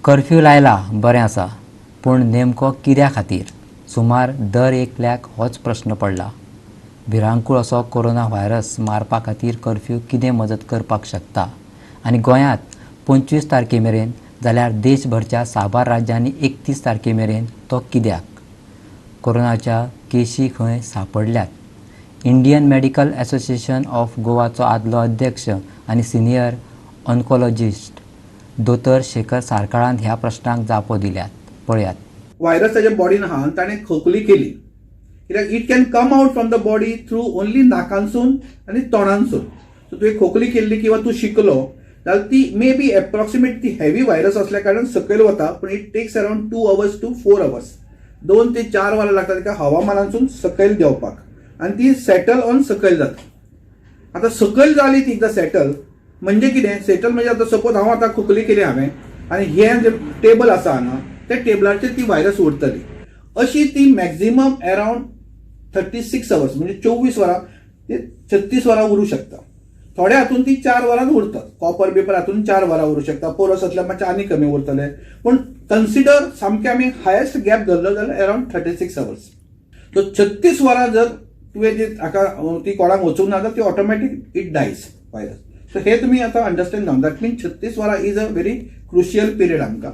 Curfew लायला बरें आसा, पूण नेमको कित्या खातीर? सुमार दर एकल्याक होच प्रश्न पडला. भिरांकूळ असो कोरोना व्हायरस मारपा खातीर कर्फ्यू कितें मजत करपाक शकता? आनी गोंयांत 25 तारखे मेरेन जाल्यार देशभरच्या साबार राज्यांनी 31 तारखे मेरेन तो कित्याक? कोरोनाच्या केशी खंय सांपडल्यात? इंडियन मेडिकल असोसिएशन ऑफ गोवाचो आदलो अध्यक्ष आनी सिनियर ऑन्कोलॉजिस्ट दोतोर शेखर सारकाळान ह्या प्रश्नाक जापो दिल्यात. पळयात. व्हायरस ताच्या बॉडीन आहा आनी ताणें खोकली केली कित्याक it can come out from the body through only नाकांसून आनी तोंडांसून. सो तुवें खोकली केल्ली किंवा तूं शिकलो जाल्यार ती मे बी एप्रॉक्सिमेट ती हेवी व्हायरस असल्या कारणान सकयल वता, पूण it takes around 2 hours to 4 hours 2 ते 4 वरां लागता तिका हवामानांसून सकयल देंवपाक आनी ती सेटल ऑन सकयल जाता. आतां सकयल जाली ती एकदां सेटल म्हणजे कितें? सेटल म्हणजे आतां सपोज हांव आतां खोकली केली हांवें आनी हें जे टेबल आसा हांगा त्या टेबलाचेर ती व्हायरस उरतली. अशी ती मॅक्झिमम अराउंड 36 hours म्हणजे 24 वरां ते 36 वरां उरूं शकता. थोड्या हातून ती 4 वरां उरतात. कॉपर पेपर हातून 4 वरां उरूं शकता. पोरस असल्यार मातशें आनी कमी उरतले. पूण कन्सिडर सामकें आमी हायेस्ट गॅप धरलो जाल्यार अराउंड 36 hours. सो 36 वरां जर तुवें जी हाका ती कोणाक वचूंक ना जाल्यार ती automatic it dyes virus. So हे तुमी आतां अंडरस्टँड जावन दॅट मीन्स 36 वरां is a very crucial period आमकां.